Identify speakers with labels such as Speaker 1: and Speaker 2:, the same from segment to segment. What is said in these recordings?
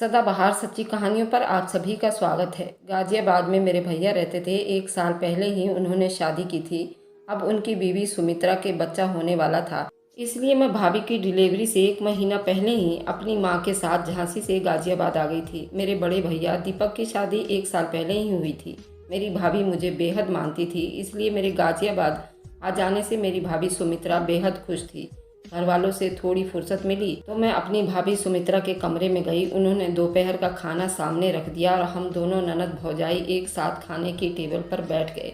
Speaker 1: सदाबहार सच्ची कहानियों पर आप सभी का स्वागत है। गाजियाबाद में मेरे भैया रहते थे। 1 साल पहले ही उन्होंने शादी की थी। अब उनकी बीवी सुमित्रा के बच्चा होने वाला था, इसलिए मैं भाभी की डिलीवरी से 1 महीना पहले ही अपनी माँ के साथ झांसी से गाजियाबाद आ गई थी। मेरे बड़े भैया दीपक की शादी 1 साल पहले ही हुई थी। मेरी भाभी मुझे बेहद मानती थी, इसलिए मेरे गाजियाबाद आ जाने से मेरी भाभी सुमित्रा बेहद खुश थी। घर वालों से थोड़ी फुर्सत मिली तो मैं अपनी भाभी सुमित्रा के कमरे में गई। उन्होंने दोपहर का खाना सामने रख दिया और हम दोनों ननद भौजाई एक साथ खाने की टेबल पर बैठ गए।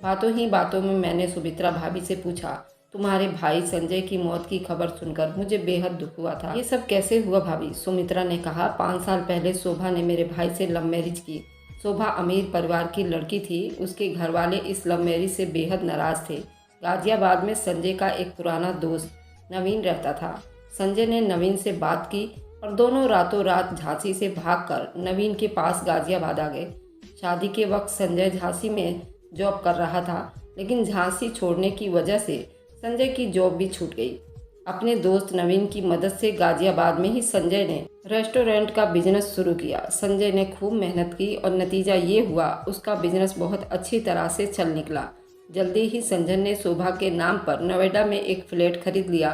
Speaker 1: बातों ही बातों में मैंने सुमित्रा भाभी से पूछा, तुम्हारे भाई संजय की मौत की खबर सुनकर मुझे बेहद दुख हुआ था। ये सब कैसे हुआ भाभी? सुमित्रा ने कहा, 5 साल पहले शोभा ने मेरे भाई से लव मैरिज की। शोभा अमीर परिवार की लड़की थी। उसके घर वाले इस लव मैरिज से बेहद नाराज थे। गाजियाबाद में संजय का एक पुराना दोस्त नवीन रहता था। संजय ने नवीन से बात की और दोनों रातों रात झांसी से भागकर नवीन के पास गाजियाबाद आ गए। शादी के वक्त संजय झांसी में जॉब कर रहा था, लेकिन झांसी छोड़ने की वजह से संजय की जॉब भी छूट गई। अपने दोस्त नवीन की मदद से गाजियाबाद में ही संजय ने रेस्टोरेंट का बिजनेस शुरू किया। संजय ने खूब मेहनत की और नतीजा ये हुआ, उसका बिजनेस बहुत अच्छी तरह से चल निकला। जल्दी ही संजय ने शोभा के नाम पर नोएडा में एक फ्लैट खरीद लिया।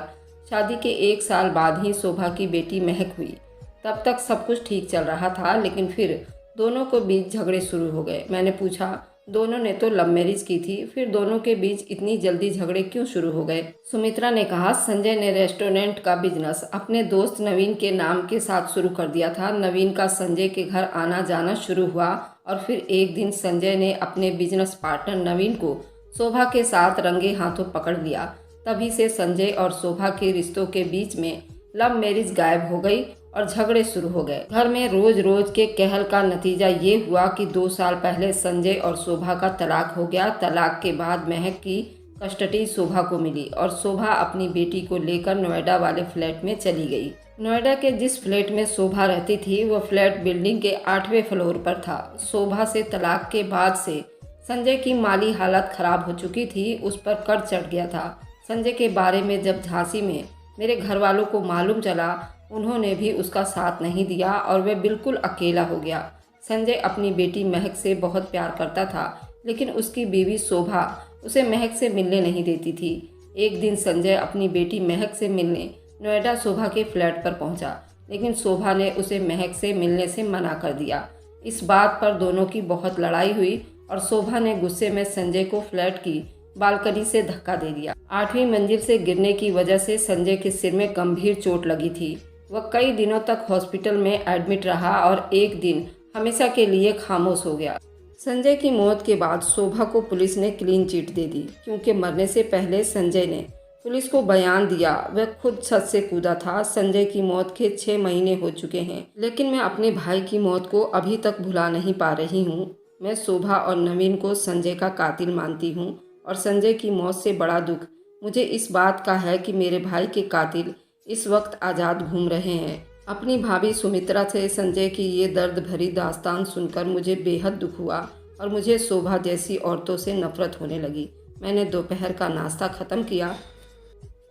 Speaker 1: शादी के 1 साल बाद ही शोभा की बेटी महक हुई। तब तक सब कुछ ठीक चल रहा था, लेकिन फिर दोनों को बीच झगड़े शुरू हो गए। मैंने पूछा, दोनों ने तो लव मैरिज की थी, फिर दोनों के बीच इतनी जल्दी झगड़े क्यों शुरू हो गए? सुमित्रा ने कहा, संजय ने रेस्टोरेंट का बिजनेस अपने दोस्त नवीन के नाम के साथ शुरू कर दिया था। नवीन का संजय के घर आना जाना शुरू हुआ और फिर एक दिन संजय ने अपने बिजनेस पार्टनर नवीन को शोभा के साथ रंगे हाथों पकड़ लिया। तभी से संजय और शोभा के रिश्तों के बीच में लव मैरिज गायब हो गई और झगड़े शुरू हो गए। घर में रोज रोज के कहल का नतीजा ये हुआ कि 2 साल पहले संजय और शोभा का तलाक हो गया। तलाक के बाद महक की कस्टडी शोभा को मिली और शोभा अपनी बेटी को लेकर नोएडा वाले फ्लैट में चली गई। नोएडा के जिस फ्लैट में शोभा रहती थी, वह फ्लैट बिल्डिंग के 8वें फ्लोर पर था। शोभा से तलाक के बाद से संजय की माली हालत खराब हो चुकी थी, उस पर कर्ज चढ़ गया था। संजय के बारे में जब झांसी में मेरे घर वालों को मालूम चला, उन्होंने भी उसका साथ नहीं दिया और वह बिल्कुल अकेला हो गया। संजय अपनी बेटी महक से बहुत प्यार करता था, लेकिन उसकी बीवी शोभा उसे महक से मिलने नहीं देती थी। एक दिन संजय अपनी बेटी महक से मिलने नोएडा शोभा के फ्लैट पर पहुंचा, लेकिन शोभा ने उसे महक से मिलने से मना कर दिया। इस बात पर दोनों की बहुत लड़ाई हुई और शोभा ने गुस्से में संजय को फ्लैट की बालकनी से धक्का दे दिया। 8वीं मंजिल से गिरने की वजह से संजय के सिर में गंभीर चोट लगी थी। वह कई दिनों तक हॉस्पिटल में एडमिट रहा और एक दिन हमेशा के लिए खामोश हो गया। संजय की मौत के बाद शोभा को पुलिस ने क्लीन चिट दे दी, क्योंकि मरने से पहले संजय ने पुलिस को बयान दिया। वह खुद छत से कूदा था। संजय की मौत के 6 महीने हो चुके हैं, लेकिन मैं अपने भाई की मौत को अभी तक भुला नहीं पा रही हूँ। मैं शोभा और नवीन को संजय का कातिल मानती हूँ और संजय की मौत से बड़ा दुख मुझे इस बात का है कि मेरे भाई के कातिल इस वक्त आज़ाद घूम रहे हैं। अपनी भाभी सुमित्रा से संजय की ये दर्द भरी दास्तान सुनकर मुझे बेहद दुख हुआ और मुझे शोभा जैसी औरतों से नफरत होने लगी। मैंने दोपहर का नाश्ता ख़त्म किया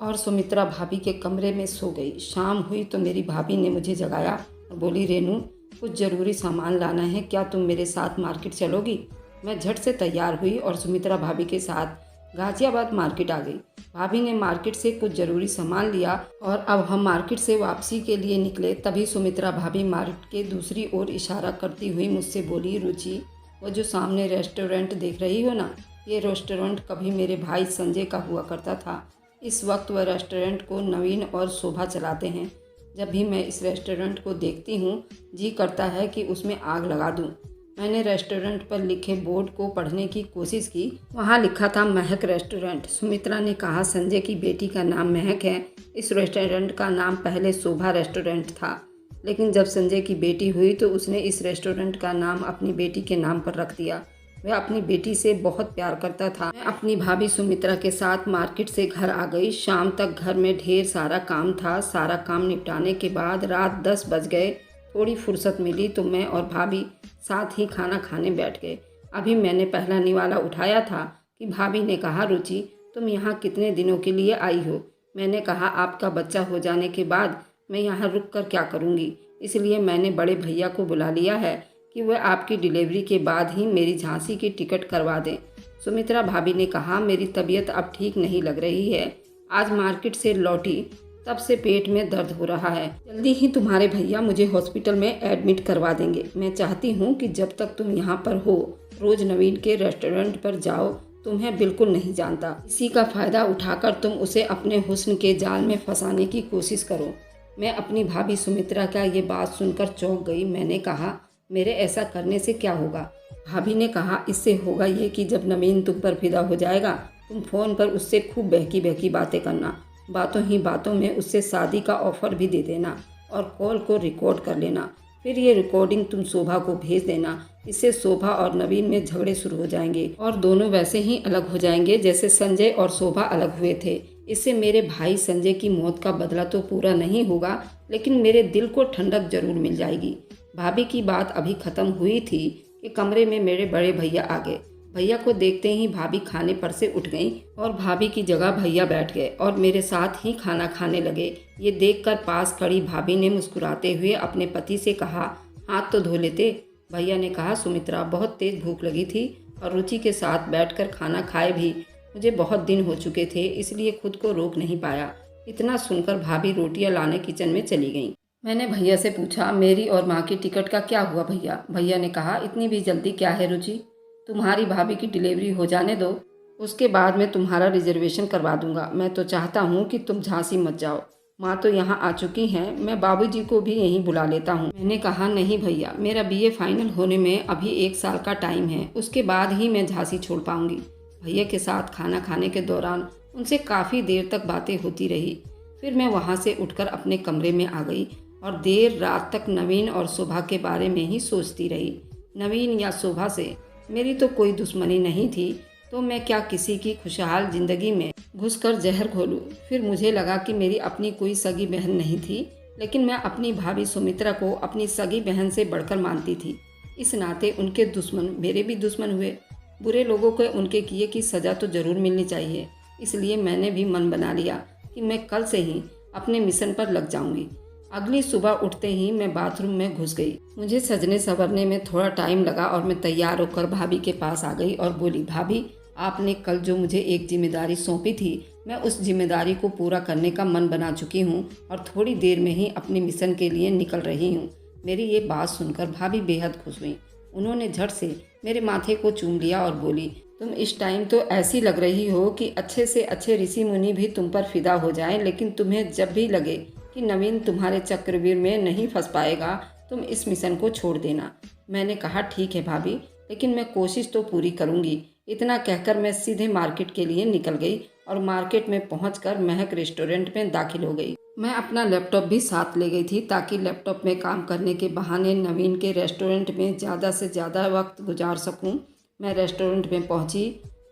Speaker 1: और सुमित्रा भाभी के कमरे में सो गई। शाम हुई तो मेरी भाभी ने मुझे जगाया और बोली, रेनू, कुछ ज़रूरी सामान लाना है, क्या तुम मेरे साथ मार्केट चलोगी? मैं झट से तैयार हुई और सुमित्रा भाभी के साथ गाजियाबाद मार्केट आ गई। भाभी ने मार्केट से कुछ ज़रूरी सामान लिया और अब हम मार्केट से वापसी के लिए निकले। तभी सुमित्रा भाभी मार्केट के दूसरी ओर इशारा करती हुई मुझसे बोली, रुचि, वो जो सामने रेस्टोरेंट देख रही हो ना, ये रेस्टोरेंट कभी मेरे भाई संजय का हुआ करता था। इस वक्त वह रेस्टोरेंट को नवीन और शोभा चलाते हैं। जब भी मैं इस रेस्टोरेंट को देखती हूँ, जी करता है कि उसमें आग लगा दूँ। मैंने रेस्टोरेंट पर लिखे बोर्ड को पढ़ने की कोशिश की। वहाँ लिखा था महक रेस्टोरेंट। सुमित्रा ने कहा, संजय की बेटी का नाम महक है। इस रेस्टोरेंट का नाम पहले शोभा रेस्टोरेंट था, लेकिन जब संजय की बेटी हुई तो उसने इस रेस्टोरेंट का नाम अपनी बेटी के नाम पर रख दिया। वह अपनी बेटी से बहुत प्यार करता था। मैं अपनी भाभी सुमित्रा के साथ मार्केट से घर आ गई। शाम तक घर में ढेर सारा काम था। सारा काम निपटाने के बाद रात 10 बज गए। थोड़ी फुर्सत मिली तो मैं और भाभी साथ ही खाना खाने बैठ गए। अभी मैंने पहला निवाला उठाया था कि भाभी ने कहा, रुचि, तुम यहाँ कितने दिनों के लिए आई हो? मैंने कहा, आपका बच्चा हो जाने के बाद मैं यहाँ रुक कर क्या करूँगी, इसलिए मैंने बड़े भैया को बुला लिया है कि वह आपकी डिलीवरी के बाद ही मेरी झांसी की टिकट करवा दें। सुमित्रा भाभी ने कहा, मेरी तबीयत अब ठीक नहीं लग रही है। आज मार्केट से लौटी तब से पेट में दर्द हो रहा है। जल्दी ही तुम्हारे भैया मुझे हॉस्पिटल में एडमिट करवा देंगे। मैं चाहती हूँ कि जब तक तुम यहाँ पर हो रोज नवीन के रेस्टोरेंट पर जाओ। तुम्हें बिल्कुल नहीं जानता, इसी का फायदा उठाकर तुम उसे अपने हुस्न के जाल में फंसाने की कोशिश करो। मैं अपनी भाभी सुमित्रा का ये बात सुनकर चौंक गई। मैंने कहा, मेरे ऐसा करने से क्या होगा? भाभी ने कहा, इससे होगा ये कि जब नवीन तुम पर फिदा हो जाएगा, तुम फ़ोन पर उससे खूब बहकी बहकी बातें करना, बातों ही बातों में उससे शादी का ऑफ़र भी दे देना और कॉल को रिकॉर्ड कर लेना। फिर ये रिकॉर्डिंग तुम शोभा को भेज देना। इससे शोभा और नवीन में झगड़े शुरू हो जाएंगे और दोनों वैसे ही अलग हो जाएंगे जैसे संजय और शोभा अलग हुए थे। इससे मेरे भाई संजय की मौत का बदला तो पूरा नहीं होगा, लेकिन मेरे दिल को ठंडक जरूर मिल जाएगी। भाभी की बात अभी खत्म हुई थी कि कमरे में मेरे बड़े भैया आ गए। भैया को देखते ही भाभी खाने पर से उठ गईं और भाभी की जगह भैया बैठ गए और मेरे साथ ही खाना खाने लगे। ये देखकर पास खड़ी भाभी ने मुस्कुराते हुए अपने पति से कहा, हाथ तो धो लेते। भैया ने कहा, सुमित्रा, बहुत तेज भूख लगी थी और रुचि के साथ बैठकर खाना खाए भी मुझे बहुत दिन हो चुके थे, इसलिए खुद को रोक नहीं पाया। इतना सुनकर भाभी रोटियां लाने किचन में चली गईं। मैंने भैया से पूछा, मेरी और माँ की टिकट का क्या हुआ भैया? भैया ने कहा, इतनी भी जल्दी क्या है रुचि, तुम्हारी भाभी की डिलीवरी हो जाने दो, उसके बाद मैं तुम्हारा रिजर्वेशन करवा दूंगा। मैं तो चाहता हूँ कि तुम झांसी मत जाओ। माँ तो यहाँ आ चुकी हैं, मैं बाबूजी को भी यहीं बुला लेता हूँ। मैंने कहा, नहीं भैया, मेरा बीए फाइनल होने में अभी 1 साल का टाइम है, उसके बाद ही मैं झांसी छोड़ पाऊंगी। भैया के साथ खाना खाने के दौरान उनसे काफ़ी देर तक बातें होती रही। फिर मैं वहाँ से उठकर अपने कमरे में आ गई और देर रात तक नवीन और शोभा के बारे में ही सोचती रही। नवीन या शोभा से मेरी तो कोई दुश्मनी नहीं थी, तो मैं क्या किसी की खुशहाल जिंदगी में घुसकर जहर घोलूं। फिर मुझे लगा कि मेरी अपनी कोई सगी बहन नहीं थी, लेकिन मैं अपनी भाभी सुमित्रा को अपनी सगी बहन से बढ़कर मानती थी। इस नाते उनके दुश्मन मेरे भी दुश्मन हुए। बुरे लोगों को उनके किए की सज़ा तो ज़रूर मिलनी चाहिए। इसलिए मैंने भी मन बना लिया कि मैं कल से ही अपने मिशन पर लग जाऊंगी। अगली सुबह उठते ही मैं बाथरूम में घुस गई। मुझे सजने संवरने में थोड़ा टाइम लगा और मैं तैयार होकर भाभी के पास आ गई और बोली, भाभी, आपने कल जो मुझे एक जिम्मेदारी सौंपी थी, मैं उस जिम्मेदारी को पूरा करने का मन बना चुकी हूँ और थोड़ी देर में ही अपने मिशन के लिए निकल रही हूँ। मेरी ये बात सुनकर भाभी बेहद खुश हुई। उन्होंने झट से मेरे माथे को चूम लिया और बोली, तुम इस टाइम तो ऐसी लग रही हो कि अच्छे से अच्छे ऋषि मुनि भी तुम पर फिदा हो जाएं, लेकिन तुम्हें जब भी लगे कि नवीन तुम्हारे चक्रव्यूह में नहीं फंस पाएगा, तुम इस मिशन को छोड़ देना। मैंने कहा, ठीक है भाभी, लेकिन मैं कोशिश तो पूरी करूंगी। इतना कहकर मैं सीधे मार्केट के लिए निकल गई और मार्केट में पहुंचकर महक रेस्टोरेंट में दाखिल हो गई। मैं अपना लैपटॉप भी साथ ले गई थी ताकि लैपटॉप में काम करने के बहाने नवीन के रेस्टोरेंट में ज़्यादा से ज़्यादा वक्त गुजार सकूं। मैं रेस्टोरेंट में पहुंची।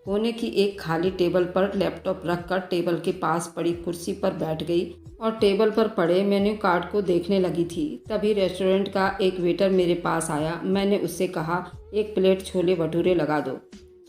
Speaker 1: कोने की एक खाली टेबल पर लैपटॉप रखकर टेबल के पास पड़ी कुर्सी पर बैठ गई और टेबल पर पड़े मेन्यू कार्ड को देखने लगी थी। तभी रेस्टोरेंट का एक वेटर मेरे पास आया। मैंने उससे कहा, 1 प्लेट छोले भटूरे लगा दो।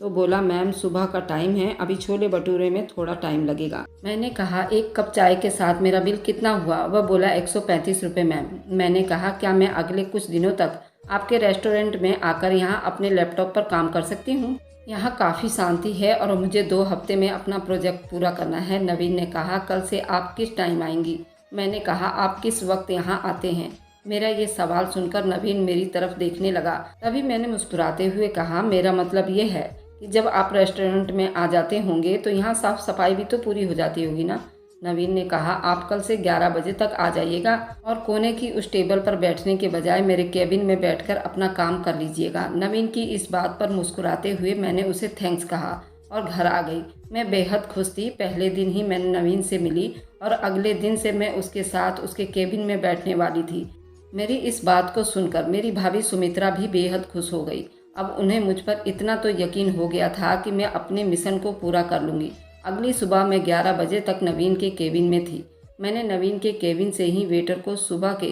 Speaker 1: तो बोला, मैम, सुबह का टाइम है, अभी छोले भटूरे में थोड़ा टाइम लगेगा। मैंने कहा, 1 कप चाय के साथ मेरा बिल कितना हुआ? वह बोला, 135 रुपये मैम। मैंने कहा, क्या मैं अगले कुछ दिनों तक आपके रेस्टोरेंट में आकर यहाँ अपने लैपटॉप पर काम कर सकती हूँ? यहाँ काफ़ी शांति है और मुझे 2 हफ्ते में अपना प्रोजेक्ट पूरा करना है। नवीन ने कहा, कल से आप किस टाइम आएंगी? मैंने कहा, आप किस वक्त यहाँ आते हैं? मेरा ये सवाल सुनकर नवीन मेरी तरफ देखने लगा। तभी मैंने मुस्कुराते हुए कहा, मेरा मतलब ये है कि जब आप रेस्टोरेंट में आ जाते होंगे तो यहाँ साफ सफाई भी तो पूरी हो जाती होगी ना? नवीन ने कहा, आप कल से 11 बजे तक आ जाइएगा और कोने की उस टेबल पर बैठने के बजाय मेरे केबिन में बैठकर अपना काम कर लीजिएगा। नवीन की इस बात पर मुस्कुराते हुए मैंने उसे थैंक्स कहा और घर आ गई। मैं बेहद खुश थी। पहले दिन ही मैंने नवीन से मिली और अगले दिन से मैं उसके साथ उसके केबिन में बैठने वाली थी। मेरी इस बात को सुनकर मेरी भाभी सुमित्रा भी बेहद खुश हो गई। अब उन्हें मुझ पर इतना तो यकीन हो गया था कि मैं अपने मिशन को पूरा कर लूँगी। अगली सुबह मैं 11 बजे तक नवीन के केबिन में थी। मैंने नवीन के केबिन से ही वेटर को सुबह के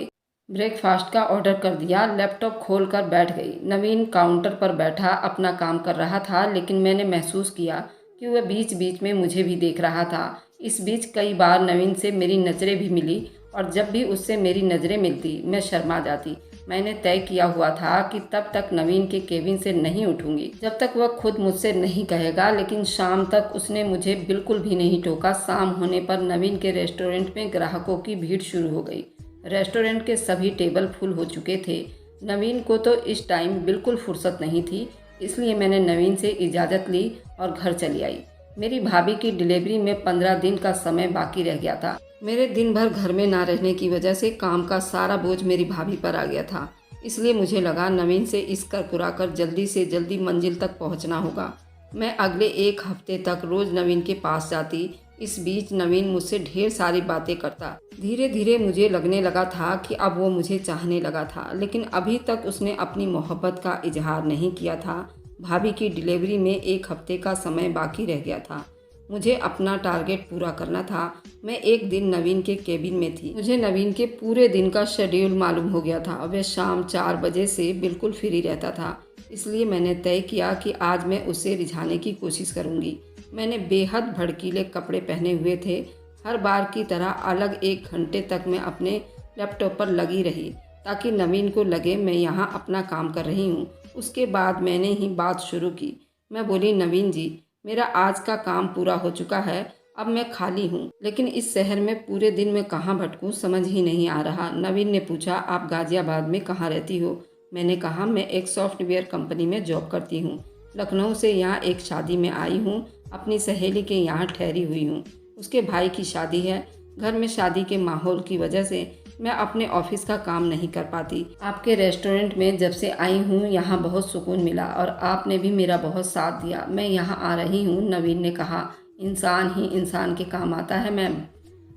Speaker 1: ब्रेकफास्ट का ऑर्डर कर दिया। लैपटॉप खोलकर बैठ गई। नवीन काउंटर पर बैठा अपना काम कर रहा था, लेकिन मैंने महसूस किया कि वह बीच बीच में मुझे भी देख रहा था। इस बीच कई बार नवीन से मेरी नज़रें भी मिली और जब भी उससे मेरी नज़रें मिलती मैं शर्मा जाती। मैंने तय किया हुआ था कि तब तक नवीन के केबिन से नहीं उठूंगी जब तक वह खुद मुझसे नहीं कहेगा, लेकिन शाम तक उसने मुझे बिल्कुल भी नहीं टोका। शाम होने पर नवीन के रेस्टोरेंट में ग्राहकों की भीड़ शुरू हो गई। रेस्टोरेंट के सभी टेबल फुल हो चुके थे। नवीन को तो इस टाइम बिल्कुल फुर्सत नहीं थी, इसलिए मैंने नवीन से इजाज़त ली और घर चली आई। मेरी भाभी की डिलीवरी में 15 दिन का समय बाकी रह गया था। मेरे दिन भर घर में ना रहने की वजह से काम का सारा बोझ मेरी भाभी पर आ गया था, इसलिए मुझे लगा नवीन से इस कर पुरा कर जल्दी से जल्दी मंजिल तक पहुंचना होगा। मैं अगले 1 हफ्ते तक रोज़ नवीन के पास जाती। इस बीच नवीन मुझसे ढेर सारी बातें करता। धीरे धीरे मुझे लगने लगा था कि अब वो मुझे चाहने लगा था, लेकिन अभी तक उसने अपनी मोहब्बत का इजहार नहीं किया था। भाभी की डिलीवरी में 1 हफ्ते का समय बाकी रह गया था। मुझे अपना टारगेट पूरा करना था। मैं एक दिन नवीन के केबिन में थी। मुझे नवीन के पूरे दिन का शेड्यूल मालूम हो गया था। वह शाम 4 बजे से बिल्कुल फ्री रहता था, इसलिए मैंने तय किया कि आज मैं उसे रिझाने की कोशिश करूंगी। मैंने बेहद भड़कीले कपड़े पहने हुए थे। हर बार की तरह अलग 1 घंटे तक मैं अपने लैपटॉप पर लगी रही ताकि नवीन को लगे मैं यहाँ अपना काम कर रही हूँ। उसके बाद मैंने ही बात शुरू की। मैं बोली, नवीन जी, मेरा आज का काम पूरा हो चुका है, अब मैं खाली हूँ, लेकिन इस शहर में पूरे दिन में कहाँ भटकूँ समझ ही नहीं आ रहा। नवीन ने पूछा, आप गाजियाबाद में कहाँ रहती हो? मैंने कहा, मैं एक सॉफ्टवेयर कंपनी में जॉब करती हूँ। लखनऊ से यहाँ एक शादी में आई हूँ। अपनी सहेली के यहाँ ठहरी हुई हूँ। उसके भाई की शादी है। घर में शादी के माहौल की वजह से मैं अपने ऑफिस का काम नहीं कर पाती। आपके रेस्टोरेंट में जब से आई हूँ यहाँ बहुत सुकून मिला और आपने भी मेरा बहुत साथ दिया। मैं यहाँ आ रही हूँ। नवीन ने कहा, इंसान ही इंसान के काम आता है मैम।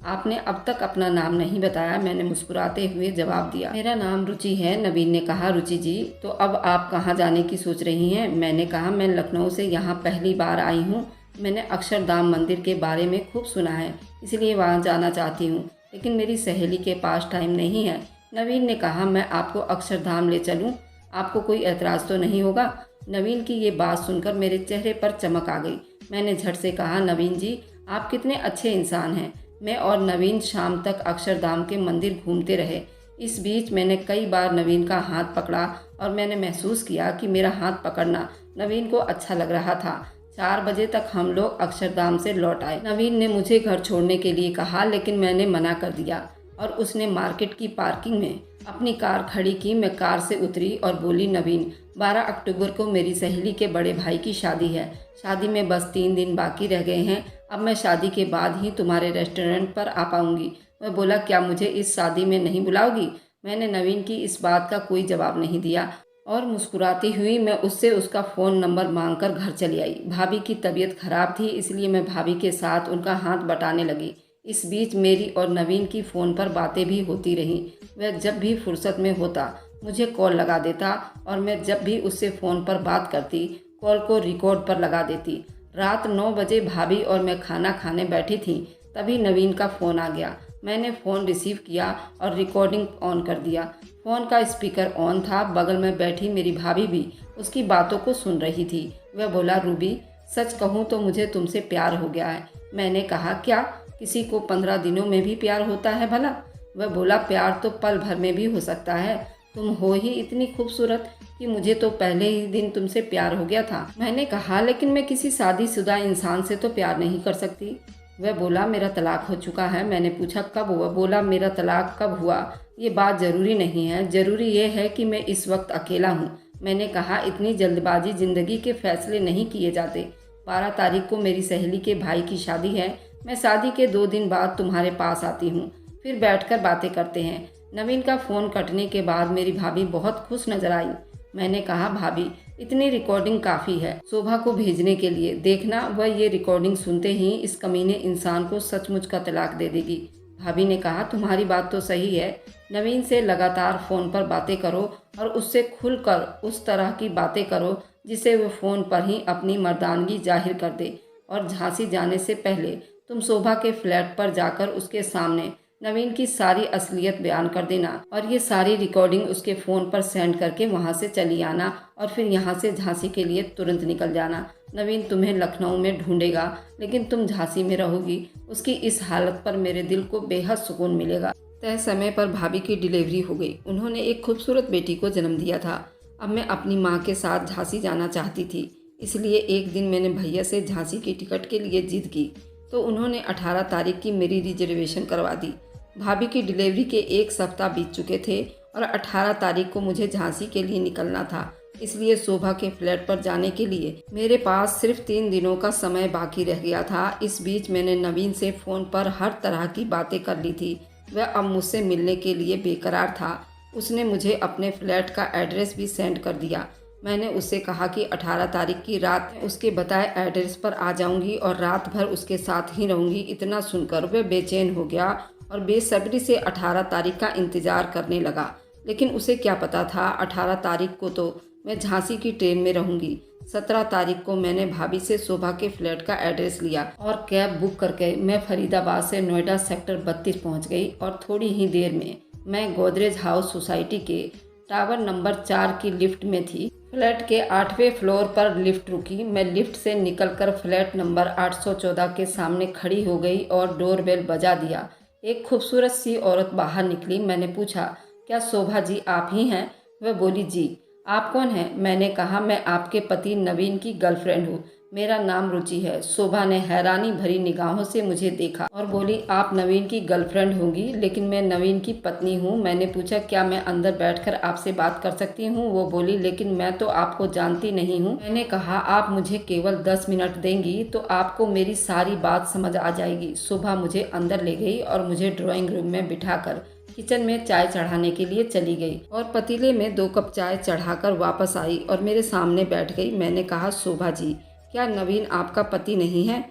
Speaker 1: आपने अब तक अपना नाम नहीं बताया। मैंने मुस्कुराते हुए जवाब दिया, मेरा नाम रुचि है। नवीन ने कहा, रुचि जी, तो अब आप कहाँ जाने की सोच रही हैं? मैंने कहा, मैं लखनऊ से यहाँ पहली बार आई हूँ। मैंने अक्षरधाम मंदिर के बारे में खूब सुना है, इसलिए वहाँ जाना चाहती हूँ, लेकिन मेरी सहेली के पास टाइम नहीं है। नवीन ने कहा, मैं आपको अक्षरधाम ले चलूँ, आपको कोई एतराज़ तो नहीं होगा? नवीन की ये बात सुनकर मेरे चेहरे पर चमक आ गई। मैंने झट से कहा, नवीन जी, आप कितने अच्छे इंसान हैं। मैं और नवीन शाम तक अक्षरधाम के मंदिर घूमते रहे। इस बीच मैंने कई बार नवीन का हाथ पकड़ा और मैंने महसूस किया कि मेरा हाथ पकड़ना नवीन को अच्छा लग रहा था। 4 बजे तक हम लोग अक्षरधाम से लौट आए। नवीन ने मुझे घर छोड़ने के लिए कहा, लेकिन मैंने मना कर दिया और उसने मार्केट की पार्किंग में अपनी कार खड़ी की। मैं कार से उतरी और बोली, नवीन, 12 अक्टूबर को मेरी सहेली के बड़े भाई की शादी है। शादी में बस 3 दिन बाकी रह गए हैं। अब मैं शादी के बाद ही तुम्हारे रेस्टोरेंट पर आ पाऊंगी। वह बोला, क्या मुझे इस शादी में नहीं बुलाओगी? मैंने नवीन की इस बात का कोई जवाब नहीं दिया और मुस्कुराती हुई मैं उससे उसका फ़ोन नंबर मांगकर घर चली आई। भाभी की तबीयत खराब थी, इसलिए मैं भाभी के साथ उनका हाथ बटाने लगी। इस बीच मेरी और नवीन की फ़ोन पर बातें भी होती रहीं। वह जब भी फुर्सत में होता मुझे कॉल लगा देता और मैं जब भी उससे फ़ोन पर बात करती कॉल को रिकॉर्ड पर लगा देती। रात 9 बजे भाभी और मैं खाना खाने बैठी थी, तभी नवीन का फ़ोन आ गया। मैंने फ़ोन रिसीव किया और रिकॉर्डिंग ऑन कर दिया। फ़ोन का स्पीकर ऑन था। बगल में बैठी मेरी भाभी भी उसकी बातों को सुन रही थी। वह बोला, रूबी, सच कहूँ तो मुझे तुमसे प्यार हो गया है। मैंने कहा, क्या? किसी को 15 दिनों में भी प्यार होता है भला? वह बोला, प्यार तो पल भर में भी हो सकता है। तुम हो ही इतनी खूबसूरत कि मुझे तो पहले ही दिन तुमसे प्यार हो गया था। मैंने कहा, लेकिन मैं किसी शादीशुदा इंसान से तो प्यार नहीं कर सकती। वह बोला, मेरा तलाक हो चुका है। मैंने पूछा, कब हुआ? बोला, मेरा तलाक कब हुआ ये बात ज़रूरी नहीं है, ज़रूरी ये है कि मैं इस वक्त अकेला हूँ। मैंने कहा, इतनी जल्दबाजी ज़िंदगी के फैसले नहीं किए जाते। 12 तारीख को मेरी सहेली के भाई की शादी है। मैं शादी के 2 दिन बाद तुम्हारे पास आती हूँ, फिर बैठकर बातें करते हैं। नवीन का फ़ोन कटने के बाद मेरी भाभी बहुत खुश नजर आई। मैंने कहा, भाभी, इतनी रिकॉर्डिंग काफ़ी है शोभा को भेजने के लिए। देखना, वह ये रिकॉर्डिंग सुनते ही इस कमीने इंसान को सचमुच का तलाक दे देगी। भाभी ने कहा, तुम्हारी बात तो सही है। नवीन से लगातार फ़ोन पर बातें करो और उससे खुलकर उस तरह की बातें करो जिसे वह फ़ोन पर ही अपनी मर्दानगी जाहिर कर दे। और झांसी जाने से पहले तुम शोभा के फ्लैट पर जाकर उसके सामने नवीन की सारी असलियत बयान कर देना और ये सारी रिकॉर्डिंग उसके फ़ोन पर सेंड करके वहाँ से चली आना और फिर यहाँ से झांसी के लिए तुरंत निकल जाना। नवीन तुम्हें लखनऊ में ढूंढेगा, लेकिन तुम झांसी में रहोगी। उसकी इस हालत पर मेरे दिल को बेहद सुकून मिलेगा। तय समय पर भाभी की डिलीवरी हो गई। उन्होंने एक खूबसूरत बेटी को जन्म दिया था। अब मैं अपनी माँ के साथ झांसी जाना चाहती थी, इसलिए एक दिन मैंने भैया से झांसी की टिकट के लिए जिद की, तो उन्होंने 18 तारीख की मेरी रिजर्वेशन करवा दी। भाभी की डिलीवरी के एक सप्ताह बीत चुके थे और 18 तारीख को मुझे झांसी के लिए निकलना था, इसलिए शोभा के फ्लैट पर जाने के लिए मेरे पास सिर्फ 3 दिनों का समय बाकी रह गया था। इस बीच मैंने नवीन से फ़ोन पर हर तरह की बातें कर ली थी। वह अब मुझसे मिलने के लिए बेकरार था। उसने मुझे अपने फ्लैट का एड्रेस भी सेंड कर दिया। मैंने उससे कहा कि 18 तारीख की रात में उसके बताए एड्रेस पर आ जाऊंगी और रात भर उसके साथ ही रहूंगी। इतना सुनकर वह बेचैन हो गया और बेसब्री से 18 तारीख का इंतज़ार करने लगा। लेकिन उसे क्या पता था 18 तारीख को तो मैं झांसी की ट्रेन में रहूंगी। 17 तारीख को मैंने भाभी से शोभा के फ्लैट का एड्रेस लिया और कैब बुक करके मैं फरीदाबाद से नोएडा सेक्टर 32 पहुंच गई और थोड़ी ही देर में मैं गोदरेज हाउस सोसाइटी के टावर नंबर 4 की लिफ्ट में थी। फ्लैट के 8वें फ्लोर पर लिफ्ट रुकी। मैं लिफ्ट से निकलकर फ्लैट नंबर 814 के सामने खड़ी हो गई और डोरबेल बजा दिया। एक खूबसूरत सी औरत बाहर निकली। मैंने पूछा, क्या शोभा जी आप ही हैं? वह बोली, जी। आप कौन हैं? मैंने कहा, मैं आपके पति नवीन की गर्लफ्रेंड हूँ। मेरा नाम रुचि है। शोभा ने हैरानी भरी निगाहों से मुझे देखा और बोली, आप नवीन की गर्लफ्रेंड होंगी, लेकिन मैं नवीन की पत्नी हूँ। मैंने पूछा, क्या मैं अंदर बैठकर आपसे बात कर सकती हूँ? वो बोली, लेकिन मैं तो आपको जानती नहीं हूँ। मैंने कहा, आप मुझे केवल 10 मिनट देंगी तो आपको मेरी सारी बात समझ आ जाएगी। शोभा मुझे अंदर ले गई और मुझे ड्राइंग रूम में बिठाकर किचन में चाय चढ़ाने के लिए चली गई और पतीले में 2 कप चाय चढ़ाकर वापस आई और मेरे सामने बैठ गई। मैंने कहा, शोभा जी, क्या नवीन आपका पति नहीं है?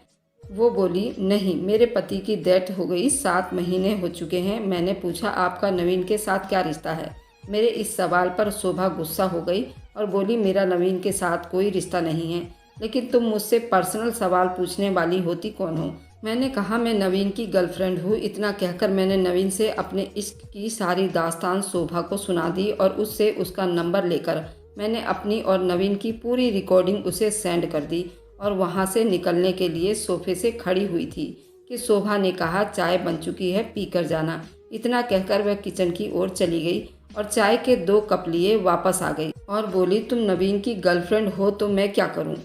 Speaker 1: वो बोली, नहीं, मेरे पति की डेथ हो गई 7 महीने हो चुके हैं। मैंने पूछा, आपका नवीन के साथ क्या रिश्ता है? मेरे इस सवाल पर शोभा गुस्सा हो गई और बोली, मेरा नवीन के साथ कोई रिश्ता नहीं है, लेकिन तुम मुझसे पर्सनल सवाल पूछने वाली होती कौन हो? मैंने कहा, मैं नवीन की गर्लफ्रेंड हूँ। इतना कहकर मैंने नवीन से अपने इश्क की सारी दास्तान शोभा को सुना दी और उससे उसका नंबर लेकर मैंने अपनी और नवीन की पूरी रिकॉर्डिंग उसे सेंड कर दी और वहाँ से निकलने के लिए सोफे से खड़ी हुई थी कि शोभा ने कहा, चाय बन चुकी है, पी कर जाना। इतना कहकर वह किचन की ओर चली गई और चाय के 2 कप लिए वापस आ गई और बोली, तुम नवीन की गर्लफ्रेंड हो तो मैं क्या करूँ?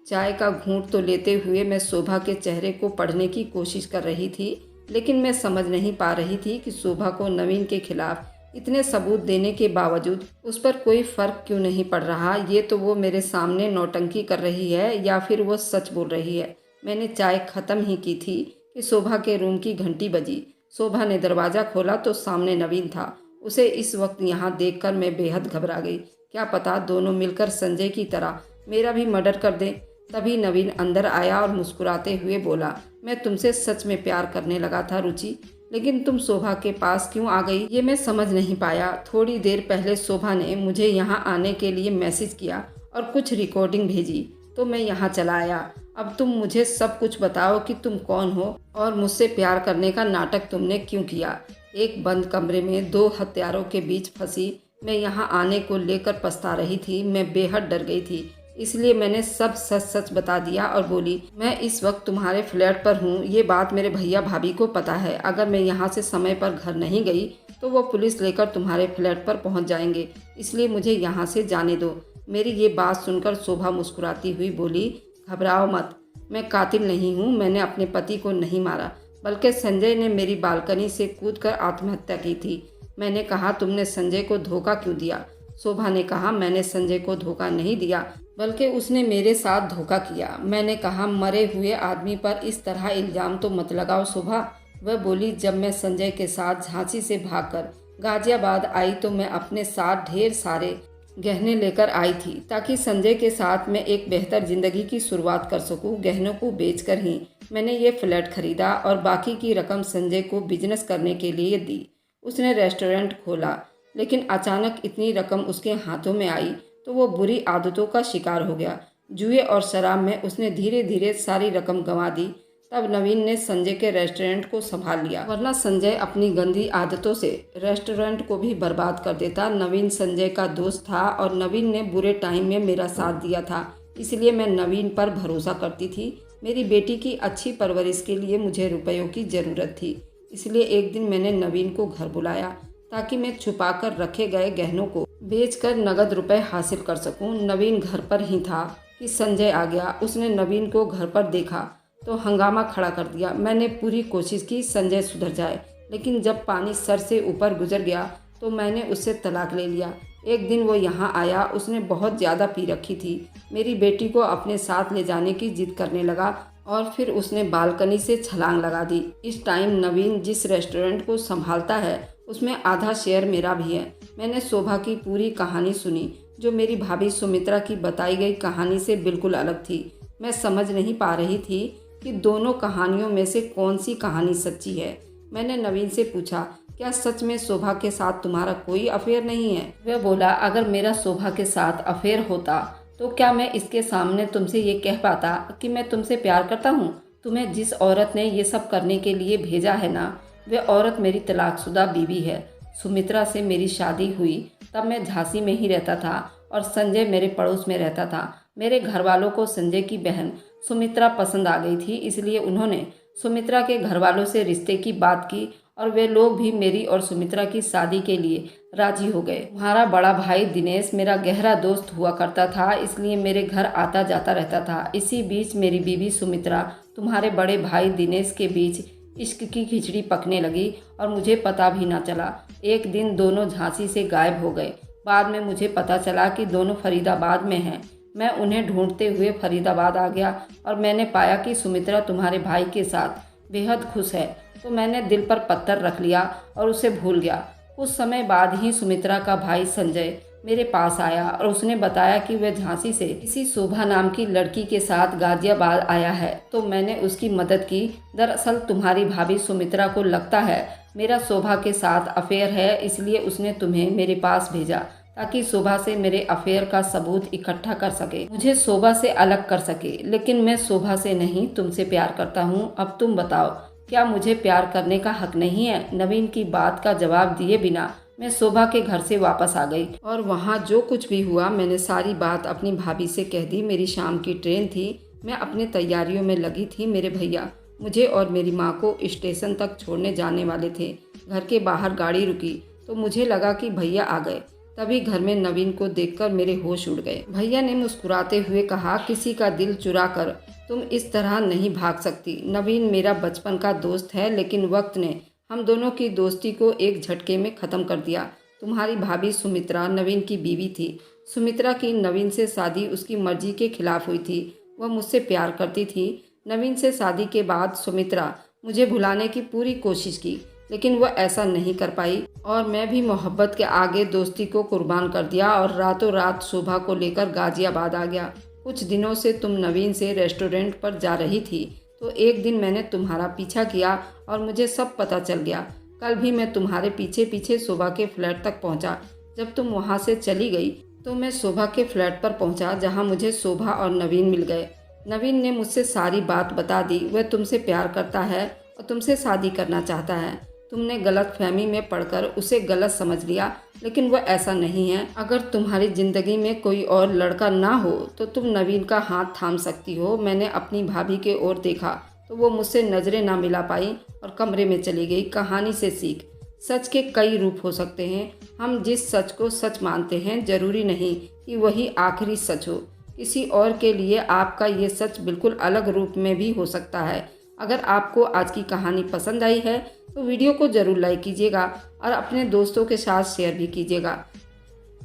Speaker 1: चाय का घूंट तो लेते हुए मैं शोभा के चेहरे को पढ़ने की कोशिश कर रही थी, लेकिन मैं समझ नहीं पा रही थी कि शोभा को नवीन के खिलाफ इतने सबूत देने के बावजूद उस पर कोई फ़र्क क्यों नहीं पड़ रहा। ये तो वो मेरे सामने नौटंकी कर रही है या फिर वो सच बोल रही है। मैंने चाय ख़त्म ही की थी कि शोभा के रूम की घंटी बजी। शोभा ने दरवाज़ा खोला तो सामने नवीन था। उसे इस वक्त यहाँ देखकर मैं बेहद घबरा गई। क्या पता दोनों मिलकर संजय की तरह मेरा भी मर्डर कर दें। तभी नवीन अंदर आया और मुस्कुराते हुए बोला, मैं तुमसे सच में प्यार करने लगा था रुचि, लेकिन तुम शोभा के पास क्यों आ गई ये मैं समझ नहीं पाया। थोड़ी देर पहले शोभा ने मुझे यहाँ आने के लिए मैसेज किया और कुछ रिकॉर्डिंग भेजी तो मैं यहाँ चला आया। अब तुम मुझे सब कुछ बताओ कि तुम कौन हो और मुझसे प्यार करने का नाटक तुमने क्यों किया। एक बंद कमरे में 2 हत्यारों के बीच फंसी मैं यहाँ आने को लेकर पछता रही थी। मैं बेहद डर गई थी, इसलिए मैंने सब सच सच बता दिया और बोली, मैं इस वक्त तुम्हारे फ्लैट पर हूँ। ये बात मेरे भैया भाभी को पता है। अगर मैं यहाँ से समय पर घर नहीं गई तो वो पुलिस लेकर तुम्हारे फ्लैट पर पहुँच जाएंगे, इसलिए मुझे यहाँ से जाने दो। मेरी ये बात सुनकर शोभा मुस्कुराती हुई बोली, घबराओ मत, मैं कातिल नहीं हूँ। मैंने अपने पति को नहीं मारा, बल्कि संजय ने मेरी बालकनी से कूदकर आत्महत्या की थी। मैंने कहा, तुमने संजय को धोखा क्यों दिया? शोभा ने कहा, मैंने संजय को धोखा नहीं दिया, बल्कि उसने मेरे साथ धोखा किया। मैंने कहा, मरे हुए आदमी पर इस तरह इल्ज़ाम तो मत लगाओ शोभा। वह बोली, जब मैं संजय के साथ झांसी से भागकर गाजियाबाद आई तो मैं अपने साथ ढेर सारे गहने लेकर आई थी ताकि संजय के साथ मैं एक बेहतर ज़िंदगी की शुरुआत कर सकूं। गहनों को बेचकर ही मैंने ये फ्लैट खरीदा और बाकी की रकम संजय को बिजनेस करने के लिए दी। उसने रेस्टोरेंट खोला, लेकिन अचानक इतनी रकम उसके हाथों में आई तो वो बुरी आदतों का शिकार हो गया। जुए और शराब में उसने धीरे धीरे सारी रकम गंवा दी। तब नवीन ने संजय के रेस्टोरेंट को संभाल लिया, वरना संजय अपनी गंदी आदतों से रेस्टोरेंट को भी बर्बाद कर देता। नवीन संजय का दोस्त था और नवीन ने बुरे टाइम में मेरा साथ दिया था, इसलिए मैं नवीन पर भरोसा करती थी। मेरी बेटी की अच्छी परवरिश के लिए मुझे रुपयों की ज़रूरत थी, इसलिए एक दिन मैंने नवीन को घर बुलाया ताकि मैं छुपाकर रखे गए गहनों को बेचकर नगद रुपए हासिल कर सकूं। नवीन घर पर ही था कि संजय आ गया। उसने नवीन को घर पर देखा तो हंगामा खड़ा कर दिया। मैंने पूरी कोशिश की संजय सुधर जाए, लेकिन जब पानी सर से ऊपर गुजर गया तो मैंने उससे तलाक ले लिया। एक दिन वो यहाँ आया, उसने बहुत ज़्यादा पी रखी थी। मेरी बेटी को अपने साथ ले जाने की जिद करने लगा और फिर उसने बालकनी से छलांग लगा दी। इस टाइम नवीन जिस रेस्टोरेंट को संभालता है उसमें आधा शेयर मेरा भी है। मैंने शोभा की पूरी कहानी सुनी, जो मेरी भाभी सुमित्रा की बताई गई कहानी से बिल्कुल अलग थी। मैं समझ नहीं पा रही थी कि दोनों कहानियों में से कौन सी कहानी सच्ची है। मैंने नवीन से पूछा, क्या सच में शोभा के साथ तुम्हारा कोई अफेयर नहीं है? वह बोला, अगर मेरा शोभा के साथ अफेयर होता तो क्या मैं इसके सामने तुमसे ये कह पाता कि मैं तुमसे प्यार करता हूँ? तुम्हें जिस औरत ने ये सब करने के लिए भेजा है ना, वह औरत मेरी तलाकशुदा बीवी है। सुमित्रा से मेरी शादी हुई तब मैं झांसी में ही रहता था और संजय मेरे पड़ोस में रहता था। मेरे घर वालों को संजय की बहन सुमित्रा पसंद आ गई थी, इसलिए उन्होंने सुमित्रा के घर वालों से रिश्ते की बात की और वे लोग भी मेरी और सुमित्रा की शादी के लिए राजी हो गए। तुम्हारा बड़ा भाई दिनेश मेरा गहरा दोस्त हुआ करता था, इसलिए मेरे घर आता जाता रहता था। इसी बीच मेरी बीवी सुमित्रा तुम्हारे बड़े भाई दिनेश के बीच इश्क की खिचड़ी पकने लगी और मुझे पता भी ना चला। एक दिन दोनों झांसी से गायब हो गए। बाद में मुझे पता चला कि दोनों फरीदाबाद में हैं। मैं उन्हें ढूंढते हुए फरीदाबाद आ गया और मैंने पाया कि सुमित्रा तुम्हारे भाई के साथ बेहद खुश है, तो मैंने दिल पर पत्थर रख लिया और उसे भूल गया। कुछ समय बाद ही सुमित्रा का भाई संजय मेरे पास आया और उसने बताया कि वह झांसी से किसी शोभा नाम की लड़की के साथ गाजियाबाद आया है, तो मैंने उसकी मदद की। दरअसल तुम्हारी भाभी सुमित्रा को लगता है मेरा शोभा के साथ अफेयर है, इसलिए उसने तुम्हें मेरे पास भेजा ताकि शोभा से मेरे अफेयर का सबूत इकट्ठा कर सके, मुझे शोभा से अलग कर सके। लेकिन मैं शोभा से नहीं, तुमसे प्यार करता हूँ। अब तुम बताओ, क्या मुझे प्यार करने का हक नहीं है? नवीन की बात का जवाब दिए बिना मैं शोभा के घर से वापस आ गई और वहाँ जो कुछ भी हुआ मैंने सारी बात अपनी भाभी से कह दी। मेरी शाम की ट्रेन थी, मैं अपनी तैयारियों में लगी थी। मेरे भैया मुझे और मेरी माँ को स्टेशन तक छोड़ने जाने वाले थे। घर के बाहर गाड़ी रुकी तो मुझे लगा कि भैया आ गए। तभी घर में नवीन को देखकर मेरे होश उड़ गए। भैया ने मुस्कुराते हुए कहा, किसी का दिल चुरा कर तुम इस तरह नहीं भाग सकती। नवीन मेरा बचपन का दोस्त है, लेकिन वक्त ने हम दोनों की दोस्ती को एक झटके में ख़त्म कर दिया। तुम्हारी भाभी सुमित्रा नवीन की बीवी थी। सुमित्रा की नवीन से शादी उसकी मर्जी के खिलाफ हुई थी। वह मुझसे प्यार करती थी। नवीन से शादी के बाद सुमित्रा मुझे भुलाने की पूरी कोशिश की, लेकिन वह ऐसा नहीं कर पाई और मैं भी मोहब्बत के आगे दोस्ती को कुर्बान कर दिया और रातों रात शोभा को लेकर गाजियाबाद आ गया। कुछ दिनों से तुम नवीन से रेस्टोरेंट पर जा रही थी, तो एक दिन मैंने तुम्हारा पीछा किया और मुझे सब पता चल गया। कल भी मैं तुम्हारे पीछे पीछे शोभा के फ्लैट तक पहुंचा। जब तुम वहां से चली गई तो मैं शोभा के फ्लैट पर पहुंचा, जहां मुझे शोभा और नवीन मिल गए। नवीन ने मुझसे सारी बात बता दी। वह तुमसे प्यार करता है और तुमसे शादी करना चाहता है। तुमने गलतफहमी में पड़कर उसे गलत समझ लिया, लेकिन वह ऐसा नहीं है। अगर तुम्हारी ज़िंदगी में कोई और लड़का ना हो तो तुम नवीन का हाथ थाम सकती हो। मैंने अपनी भाभी के ओर देखा तो वो मुझसे नज़रें ना मिला पाई और कमरे में चली गई। कहानी से सीख, सच के कई रूप हो सकते हैं। हम जिस सच को सच मानते हैं ज़रूरी नहीं कि वही आखिरी सच हो। किसी और के लिए आपका ये सच बिल्कुल अलग रूप में भी हो सकता है। अगर आपको आज की कहानी पसंद आई है तो वीडियो को ज़रूर लाइक कीजिएगा और अपने दोस्तों के साथ शेयर भी कीजिएगा।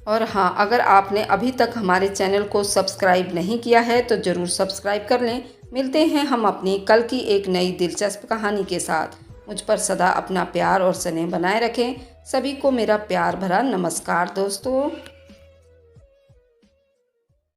Speaker 1: और हाँ, अगर आपने अभी तक हमारे चैनल को सब्सक्राइब नहीं किया है तो ज़रूर सब्सक्राइब कर लें। मिलते हैं हम अपनी कल की एक नई दिलचस्प कहानी के साथ। मुझ पर सदा अपना प्यार और स्नेह बनाए रखें। सभी को मेरा प्यार भरा नमस्कार दोस्तों।